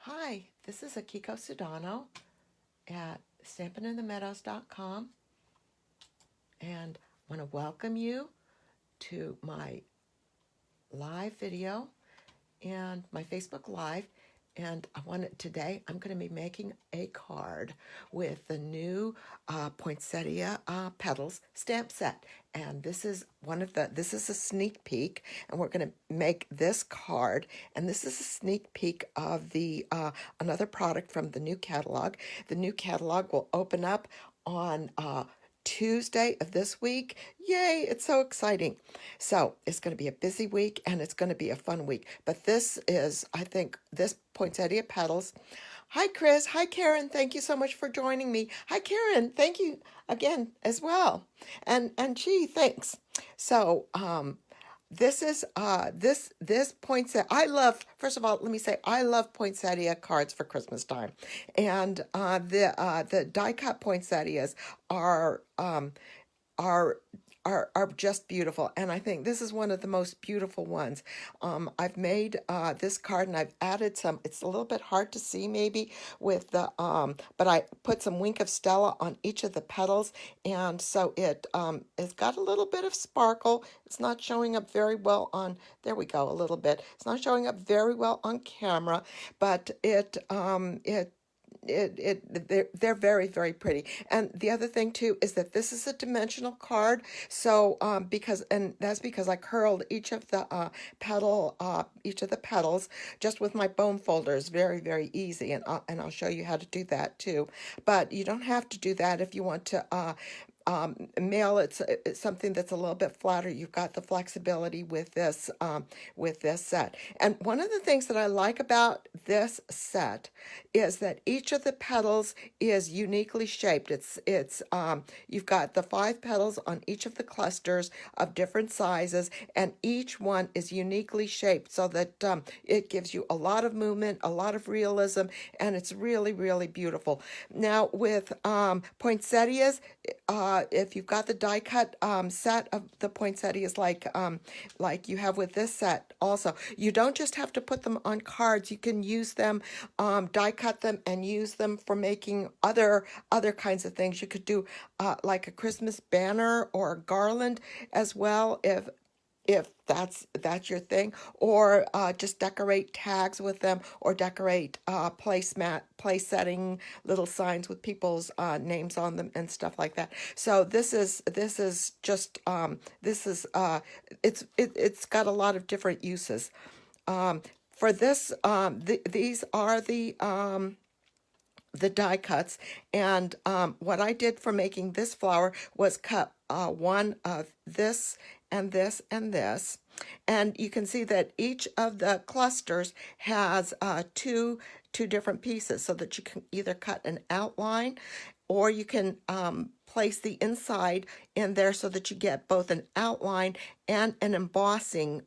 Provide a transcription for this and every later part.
Hi, this is Akiko Sudano at StampinInTheMeadows.com, and I want to welcome you to my live video and my Facebook Live. And today I'm going to be making a card with the new Poinsettia Petals stamp set. And this is this is a sneak peek, and we're going to make this card. And this is a sneak peek of the another product from the new catalog. The new catalog will open up on Tuesday of this week. Yay, it's so exciting. So it's going to be a busy week and it's going to be a fun week. But this is, I think, this Poinsettia Petals. Hi, Chris. Hi, Karen. Thank you so much for joining me. Hi, Karen. Thank you again as well. And gee, thanks. So, this is this poinsettia. I love, first of all, let me say I love poinsettia cards for Christmas time, and the die cut poinsettias are are are just beautiful, and I think this is one of the most beautiful ones. I've made this card, and I've added some. It's a little bit hard to see maybe with the but I put some Wink of Stella on each of the petals, and so it's got a little bit of sparkle. It's not showing up very well on. There we go, a little bit. It's not showing up very well on camera, but they're very, very pretty. And the other thing too is that this is a dimensional card. So that's because I curled each of the petals just with my bone folders. Very, very easy, and I'll show you how to do that too. But you don't have to do that if you want to mail. It's something that's a little bit flatter. You've got the flexibility with this set. And one of the things that I like about this set is that each of the petals is uniquely shaped. It's you've got the 5 petals on each of the clusters of different sizes, and each one is uniquely shaped so that it gives you a lot of movement, a lot of realism, and it's really, really beautiful. Now with poinsettias, if you've got the die cut set of the poinsettias like you have with this set also, you don't just have to put them on cards. You can use them, die cut them, and use them for making other kinds of things. You could do like a Christmas banner or a garland as well if that's your thing, or just decorate tags with them, or decorate place setting little signs with people's names on them and stuff like that. So this is just it's got a lot of different uses. For this, these are the die cuts, and what I did for making this flower was cut one of this and this and this, and you can see that each of the clusters has two different pieces, so that you can either cut an outline, or you can place the inside in there so that you get both an outline and an embossing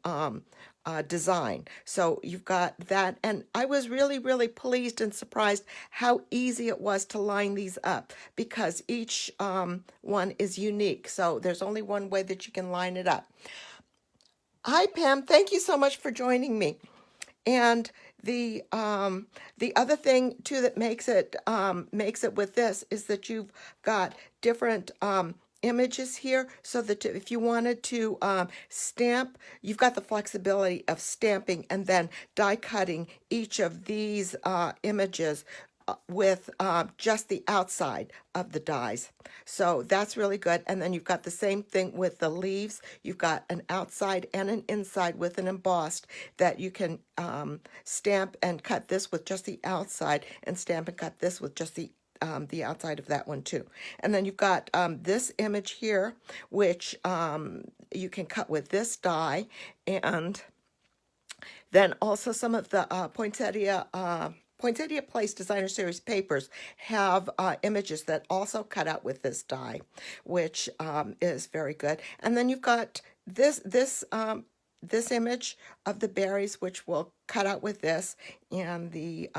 design. So you've got that, and I was really, really pleased and surprised how easy it was to line these up, because each one is unique. So there's only one way that you can line it up. Hi, Pam. Thank you so much for joining me. And the other thing too that makes it with this is that you've got different images here, so that if you wanted to stamp, you've got the flexibility of stamping and then die cutting each of these images with just the outside of the dies. So that's really good. And then you've got the same thing with the leaves. You've got an outside and an inside with an embossed, that you can stamp and cut this with just the outside, and stamp and cut this with just the outside of that one too. And then you've got this image here, which you can cut with this die, and then also some of the Poinsettia Place Designer Series papers have images that also cut out with this die, which is very good. And then you've got this image of the berries, which will cut out with this, and the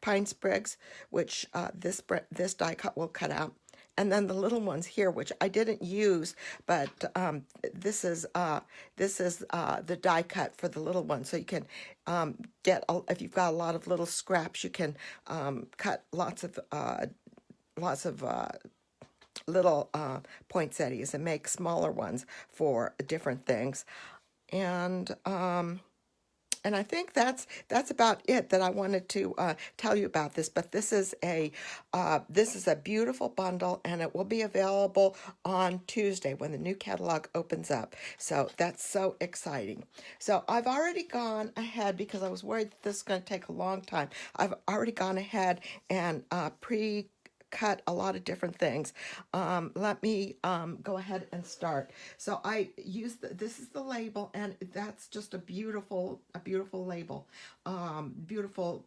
pine sprigs, which this die cut will cut out. and then the little ones here, which I didn't use, but this is the die cut for the little ones. So you can if you've got a lot of little scraps, you can cut lots of little poinsettias and make smaller ones for different things. And I think that's about it that I wanted to tell you about this. But this is a beautiful bundle, and it will be available on Tuesday when the new catalog opens up. So that's so exciting. So I've already gone ahead because I was worried that this is going to take a long time. I've already gone ahead and cut a lot of different things. Let me go ahead and start. So I use this is the label, and that's just a beautiful label. Beautiful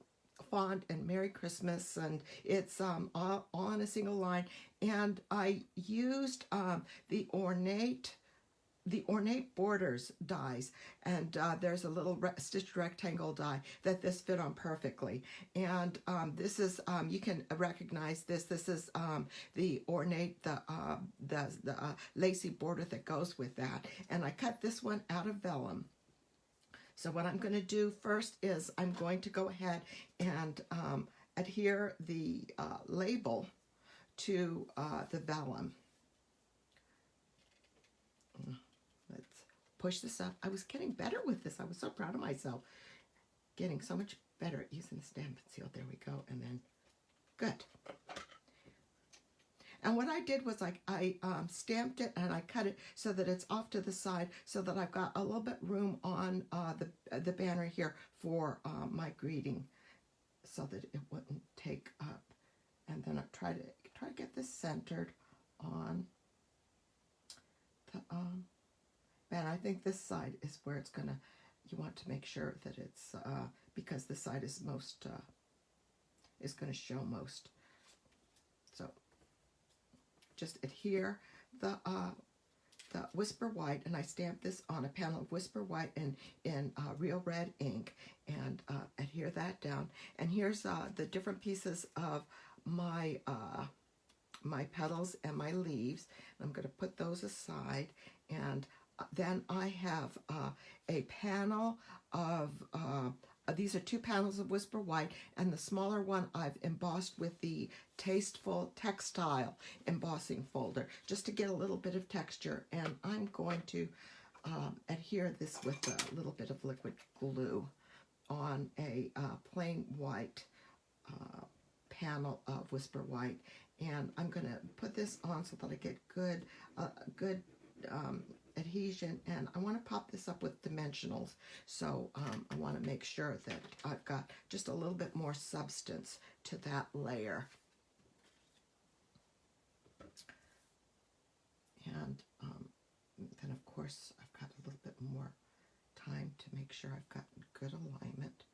font and Merry Christmas, and it's all on a single line. And I used the Ornate Borders dies, and there's a little stitched rectangle die that this fit on perfectly. And this is you can recognize this. This is the ornate, the lacy border that goes with that. And I cut this one out of vellum. So what I'm going to do first is I'm going to go ahead and adhere the label to the vellum. Let's push this up. I was getting better with this. I was so proud of myself. Getting so much better at using the Stampin' Seal. There we go. And then, good. And what I did was I stamped it and I cut it so that it's off to the side so that I've got a little bit room on the banner here for my greeting so that it wouldn't take up. And then I try to get this centered on the and I think this side is where it's gonna, you want to make sure that it's, because this side is most, is gonna show most. So just adhere the Whisper White, and I stamped this on a panel of Whisper White in real red ink, and adhere that down. And here's the different pieces of my my petals and my leaves. I'm going to put those aside, and then I have a panel of, these are 2 panels of Whisper White, and the smaller one I've embossed with the Tasteful Textile embossing folder, just to get a little bit of texture. And I'm going to adhere this with a little bit of liquid glue on a plain white panel of Whisper White. And I'm going to put this on so that I get good adhesion, and I want to pop this up with dimensionals, so I want to make sure that I've got just a little bit more substance to that layer. And then of course I've got a little bit more time to make sure I've got good alignment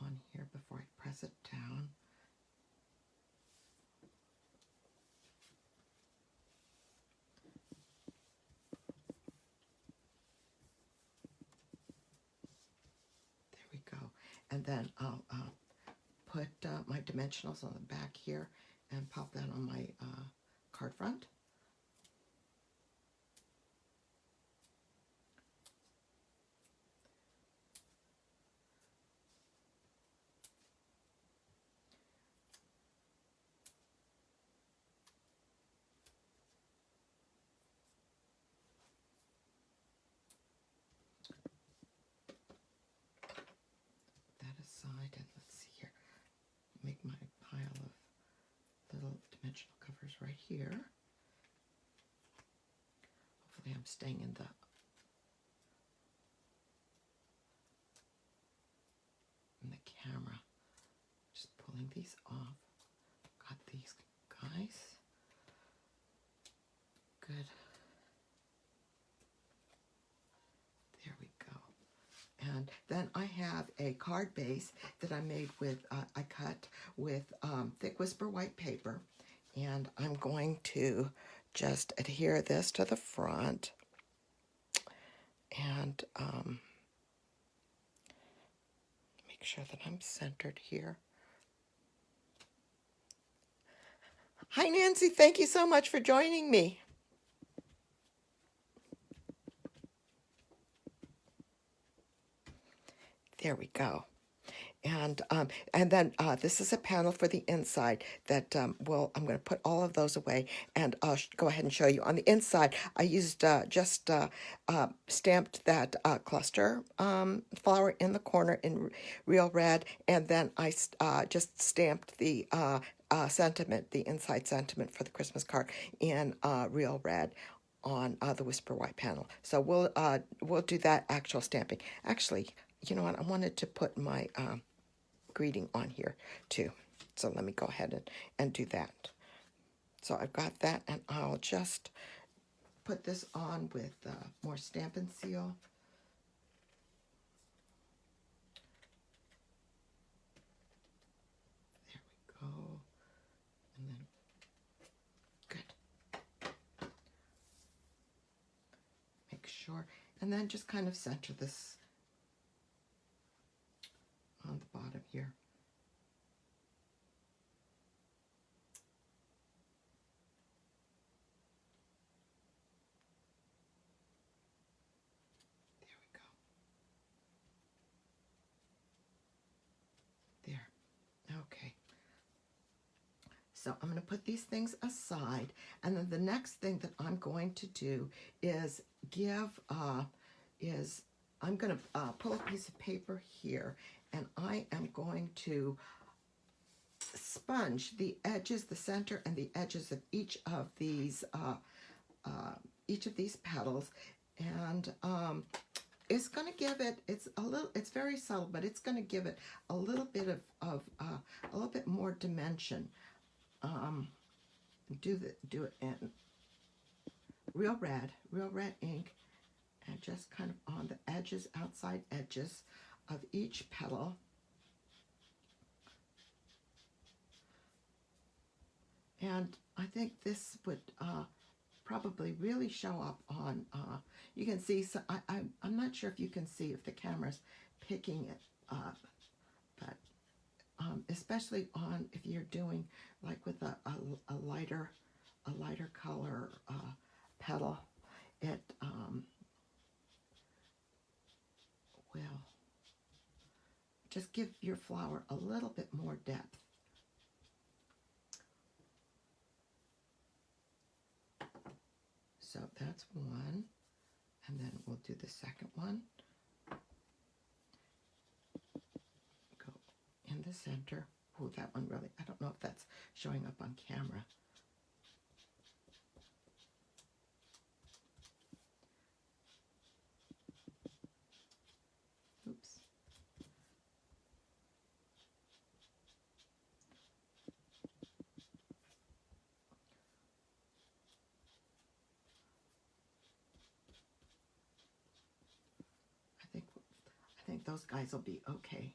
on here before I press it down. And then I'll put my dimensionals on the back here and pop that on my card front. Aside, and let's see here, make my pile of little dimensional covers right here. Hopefully I'm staying in the camera. Just pulling these off. Got these guys. Good. There we go. And then I have a card base that I made with, I cut with thick Whisper White paper. And I'm going to just adhere this to the front. And make sure that I'm centered here. Hi, Nancy. Thank you so much for joining me. There we go. And then this is a panel for the inside that I'm going to put all of those away, and I'll go ahead and show you. On the inside, I used just stamped that cluster flower in the corner in real red, and then I just stamped the sentiment, the inside sentiment for the Christmas card in real red on the Whisper White panel. So we'll do that actual stamping. Actually, you know what? I wanted to put my greeting on here too. So let me go ahead and do that. So I've got that, and I'll just put this on with more Stampin' Seal. There we go. And then, good. Make sure. And then just kind of center this on the bottom here. There we go. There. Okay. So I'm going to put these things aside, and then the next thing that I'm going to do is I'm going to pull a piece of paper here, and I am going to sponge the edges, the center, and the edges of each of these petals, and it's going to give it. It's very subtle, but it's going to give it a little bit of a little bit more dimension. Do it in real red ink, and just kind of on the edges, outside edges of each petal. And I think this would probably really show up on, you can see, so I'm not sure if you can see if the camera's picking it up, but especially on, if you're doing like with a lighter color petal, it will just give your flower a little bit more depth. So that's one, and then we'll do the second one. Go in the center. Oh, that one really, I don't know if that's showing up on camera. Oops. I think those guys will be okay.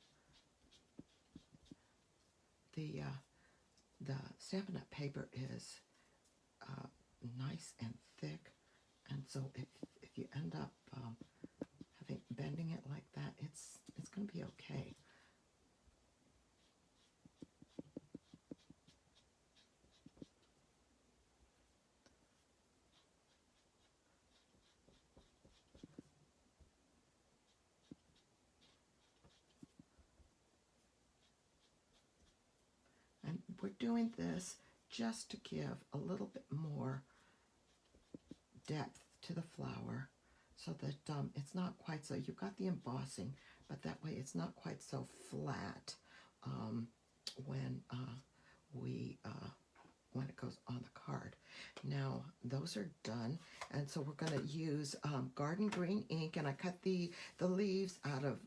The Stampin' Up paper is nice and thick, and so if you end up bending it like that, it's going to be okay. And we're doing this just to give a little bit more depth to the flower, so that it's not quite so, you've got the embossing, but that way it's not quite so flat when it goes on the card. Now those are done, and so we're going to use garden green ink, and I cut the leaves out of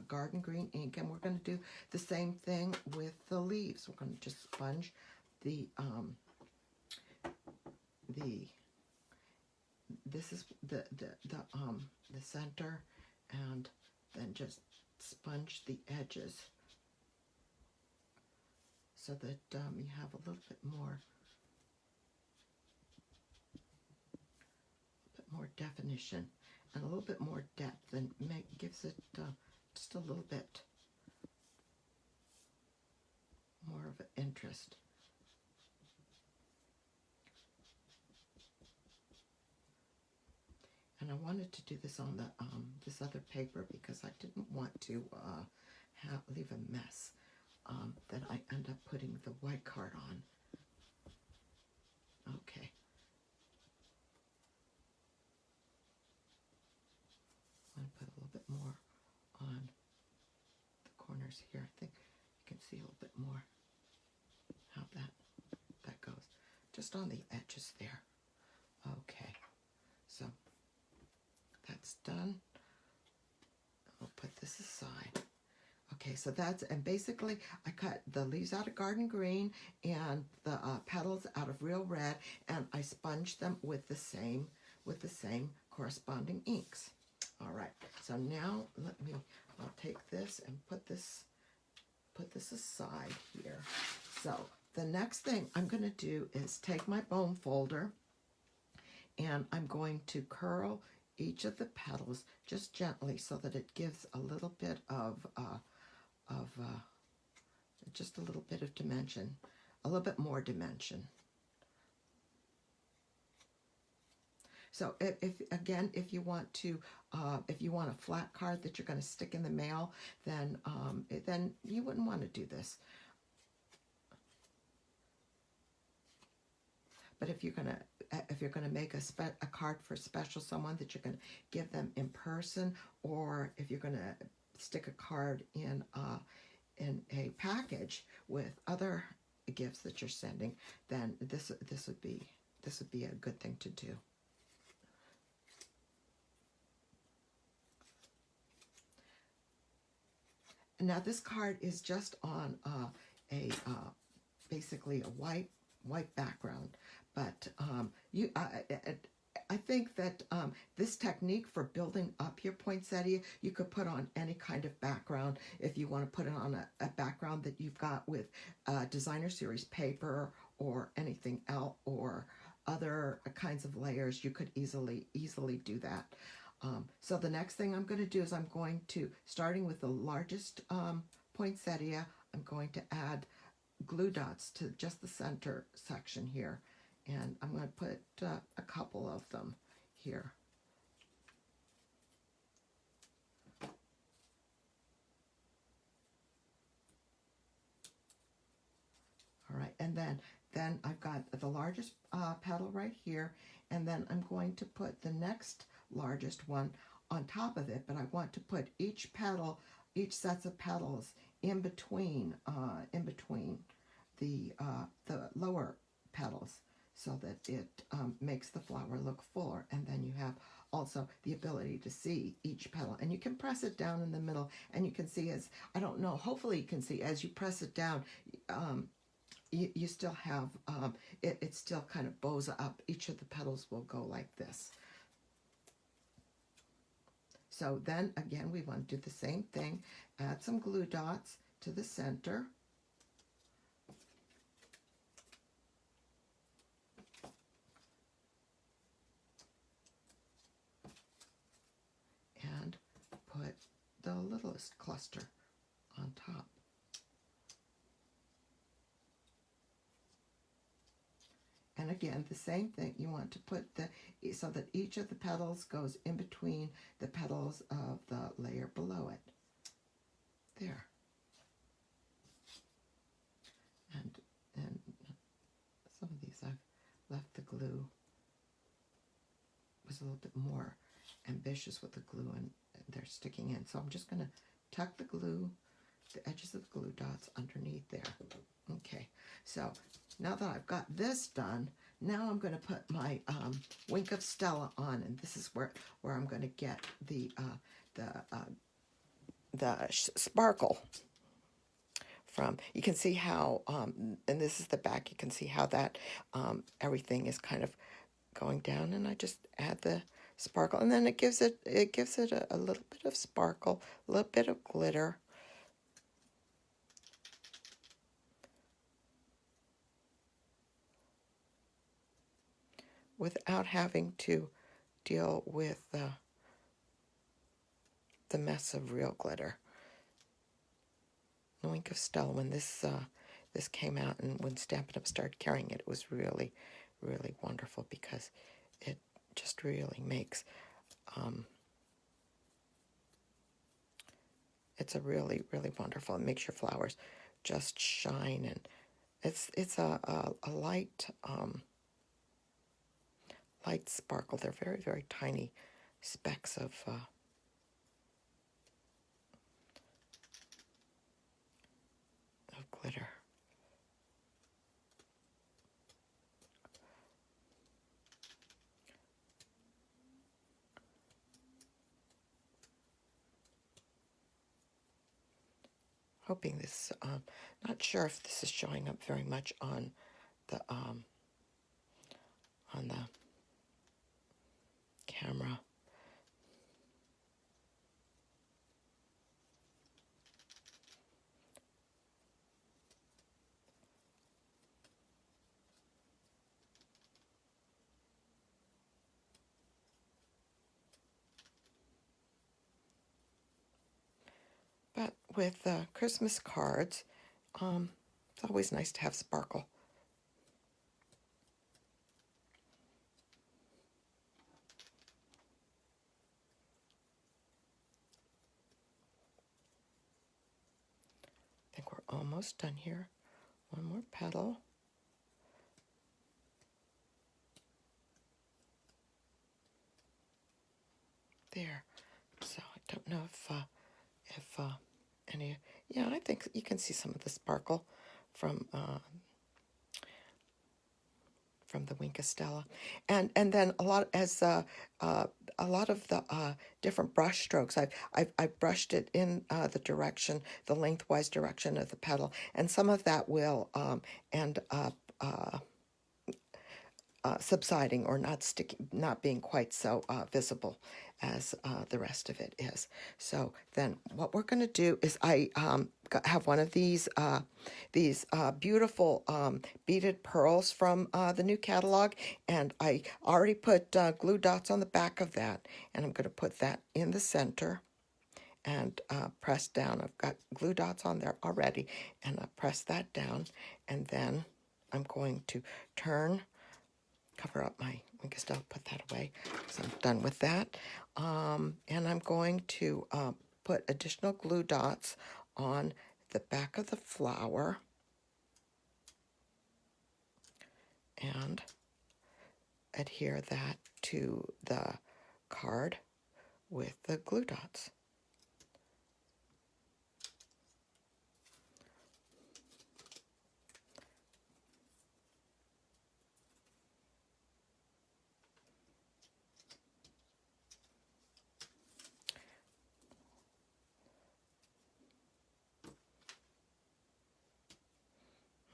garden green ink, and we're going to do the same thing with the leaves. We're going to just sponge this is the center, and then just sponge the edges so that you have a little bit more definition and a little bit more depth, and gives it just a little bit more of an interest. And I wanted to do this on the this other paper because I didn't want to leave a mess that I end up putting the white card on. Okay. I'm going to put a little bit more on the corners here. I think you can see a little bit more how that goes. Just on the edges there. Okay. So that's done. I'll put this aside. Okay, so that's, and basically I cut the leaves out of garden green and the petals out of real red, and I sponged them with the same corresponding inks. All right, so now I'll take this and put this aside here. So the next thing I'm going to do is take my bone folder, and I'm going to curl each of the petals just gently so that it gives a little bit of just a little bit of dimension, a little bit more dimension. So if you want a flat card that you're going to stick in the mail, then you wouldn't want to do this. But if you're gonna make a card for special someone that you're gonna give them in person, or if you're gonna stick a card in a package with other gifts that you're sending, then this would be a good thing to do. Now this card is just on basically a white background, but I think that this technique for building up your poinsettia, you could put on any kind of background. If you want to put it on a background that you've got with designer series paper or anything else, or other kinds of layers, you could easily do that. So the next thing I'm going to do is I'm going to, starting with the largest poinsettia, I'm going to add glue dots to just the center section here, and I'm going to put a couple of them here. All right, and then I've got the largest petal right here, and then I'm going to put the next largest one on top of it, but I want to put each sets of petals in between the lower petals, so that it makes the flower look fuller, and then you have also the ability to see each petal, and you can press it down in the middle, and you can see, as I don't know, hopefully you can see as you press it down, you still have it still kind of bows up. Each of the petals will go like this. So then again, we want to do the same thing. Add some glue dots to the center. And put the littlest cluster on top. And again, the same thing, you want to put so that each of the petals goes in between the petals of the layer below it. There. And some of these I've left the glue, was a little bit more ambitious with the glue, and they're sticking in. So I'm just going to tuck the edges of the glue dots underneath there. Okay, so now that I've got this done, now I'm going to put my Wink of Stella on, and this is where I'm going to get the sparkle from. You can see how, and this is the back, you can see how that everything is kind of going down, and I just add the sparkle, and then it gives it a little bit of sparkle, a little bit of glitter. Without having to deal with the mess of real glitter. The Wink of Stella, when this came out, and when Stampin' Up started carrying it, it was really, really wonderful, because it just really makes It's a really, really wonderful. It makes your flowers just shine, and it's a light light sparkle. They're very, very tiny specks of glitter. Hoping this, not sure if this is showing up very much on the camera. But with Christmas cards, it's always nice to have sparkle. I think we're almost done here. One more petal. There. So I don't know if any, yeah, I think you can see some of the sparkle from the Winka Stella, and then a lot of the different brush strokes. I've brushed it in the direction, the lengthwise direction of the petal, and some of that will end up subsiding or not being quite so visible as the rest of it is. So then what we're going to do is I have one of these beautiful beaded pearls from the new catalog, and I already put glue dots on the back of that, and I'm going to put that in the center and press down. I've got glue dots on there already, and I press that down, and then I'm going to cover up my Winka Stella, put that away because I'm done with that. And I'm going to put additional glue dots on the back of the flower and adhere that to the card with the glue dots.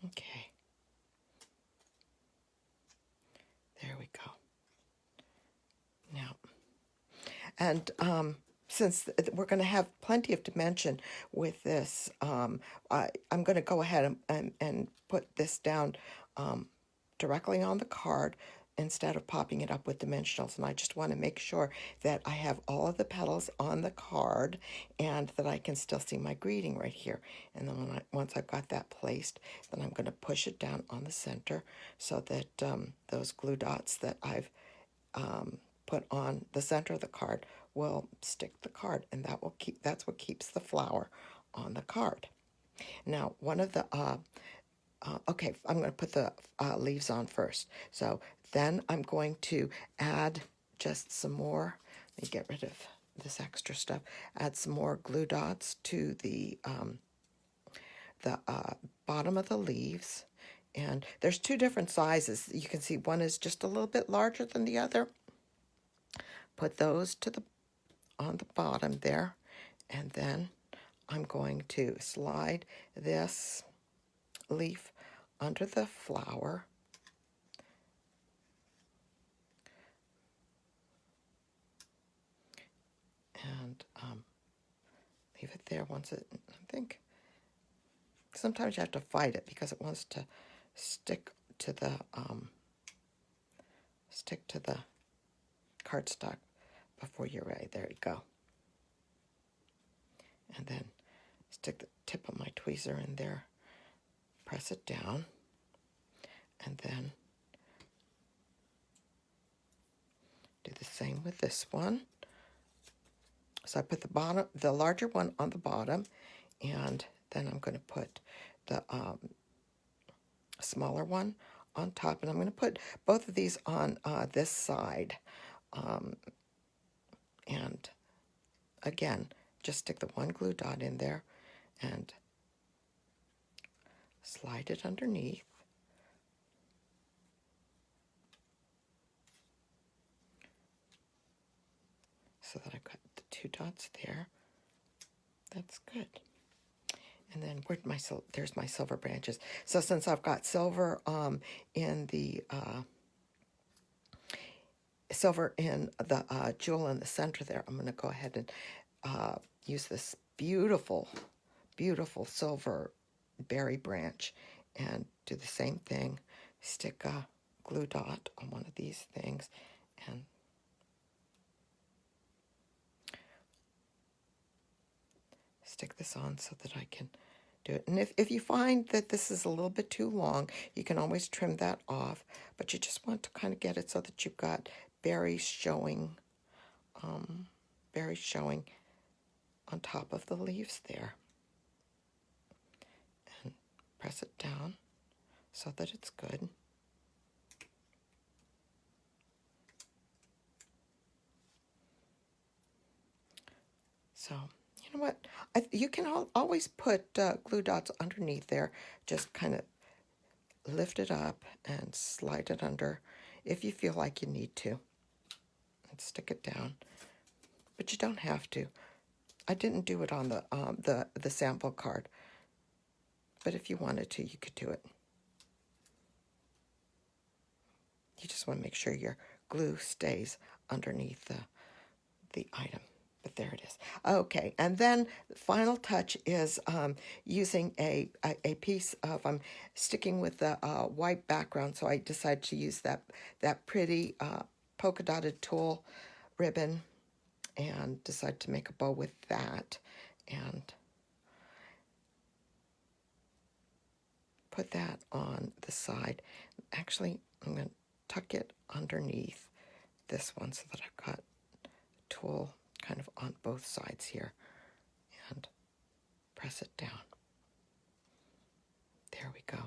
Okay. There we go. Now, and since we're going to have plenty of dimension with this, I'm going to go ahead and put this down directly on the card instead of popping it up with dimensionals. And I just want to make sure that I have all of the petals on the card and that I can still see my greeting right here. And then once I've got that placed, then I'm going to push it down on the center so that those glue dots that I've put on the center of the card will stick the card, and that's what keeps the flower on the card. Now, one of the okay, I'm going to put the leaves on first. So then I'm going to add just some more. Let me get rid of this extra stuff. Add some more glue dots to the bottom of the leaves. And there's two different sizes. You can see one is just a little bit larger than the other. Put those on the bottom there. And then I'm going to slide this leaf under the flower and leave it there. Once it, I think, sometimes you have to fight it because it wants to stick to the cardstock before you're ready. There you go. And then stick the tip of my tweezer in there, press it down, and then do the same with this one. So I put the larger one on the bottom, and then I'm going to put the smaller one on top, and I'm going to put both of these on this side. And again, just stick the one glue dot in there and slide it underneath. So that I've got the 2 dots there. That's good. And then where'd my there's my silver branches. So since I've got silver in the jewel in the center there, I'm going to go ahead and use this beautiful, beautiful silver berry branch and do the same thing. Stick a glue dot on one of these things and stick this on so that I can do it. And if you find that this is a little bit too long, you can always trim that off, but you just want to kind of get it so that you've got berries showing on top of the leaves there. And press it down so that it's good. So, you know what? You can always put glue dots underneath there. Just kind of lift it up and slide it under if you feel like you need to. And stick it down. But you don't have to. I didn't do it on the sample card. But if you wanted to, you could do it. You just want to make sure your glue stays underneath the item. But there it is. Okay, and then the final touch is using a piece of, I'm sticking with the white background, so I decided to use that pretty polka dotted tulle ribbon and decided to make a bow with that and put that on the side. Actually, I'm going to tuck it underneath this one so that I've got tulle kind of on both sides here and press it down. There we go.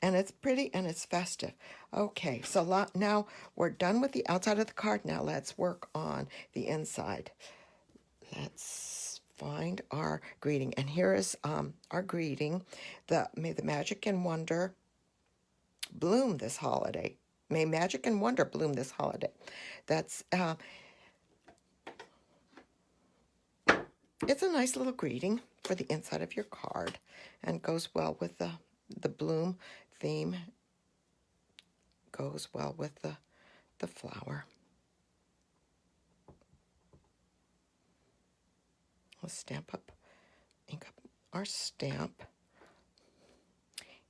And it's pretty and it's festive. Okay, so now we're done with the outside of the card. Now let's work on the inside. Let's find our greeting. And here is our greeting. May the magic and wonder bloom this holiday. May magic and wonder bloom this holiday. That's it's a nice little greeting for the inside of your card and goes well with the bloom theme. Goes well with the flower. Let's ink up our stamp.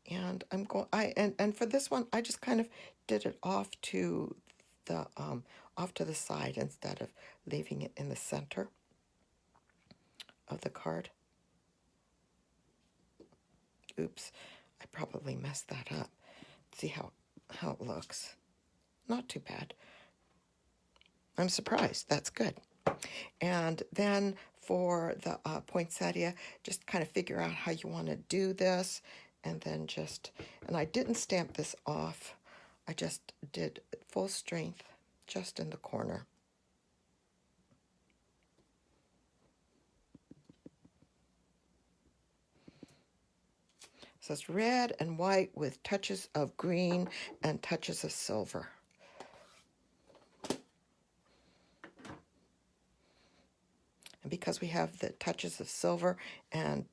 And I'm going and for this one I just kind of did it off to the side instead of leaving it in the center of the card. Oops, I probably messed that up. See how it looks. Not too bad. I'm surprised. That's good. And then for the poinsettia, just kind of figure out how you want to do this. And then and I didn't stamp this off. I just did full strength just in the corner. So it's red and white with touches of green and touches of silver. And because we have the touches of silver and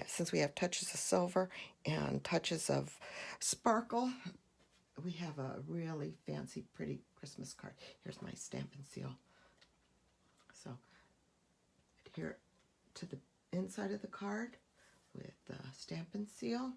since we have touches of silver and touches of sparkle, we have a really fancy, pretty Christmas card. Here's my stamp and seal. So adhere to the inside of the card with the stamp and seal.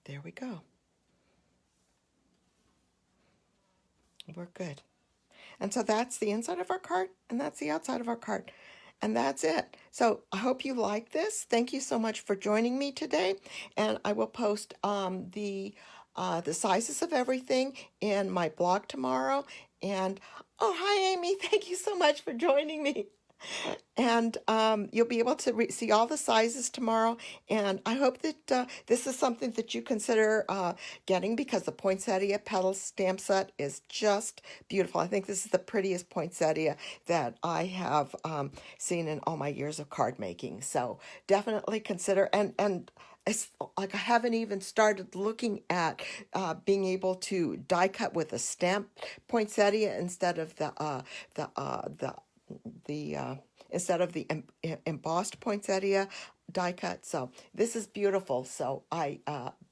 There we go. We're good. And so that's the inside of our card, and that's the outside of our card. And that's it. So I hope you like this. Thank you so much for joining me today. And I will post the sizes of everything in my blog tomorrow. And oh, hi, Amy. Thank you so much for joining me. And you'll be able to see all the sizes tomorrow. And I hope that this is something that you consider getting, because the Poinsettia Petals stamp set is just beautiful. I think this is the prettiest poinsettia that I have seen in all my years of card making. So definitely consider, and it's like I haven't even started looking at being able to die cut with a stamp poinsettia instead of the instead of the embossed poinsettia die cut. So this is beautiful. So I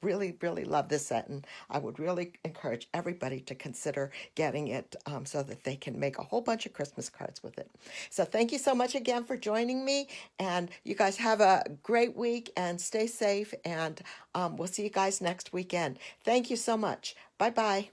really, really love this set, and I would really encourage everybody to consider getting it so that they can make a whole bunch of Christmas cards with it. So thank you so much again for joining me, and you guys have a great week and stay safe, and we'll see you guys next weekend. Thank you so much. Bye-bye.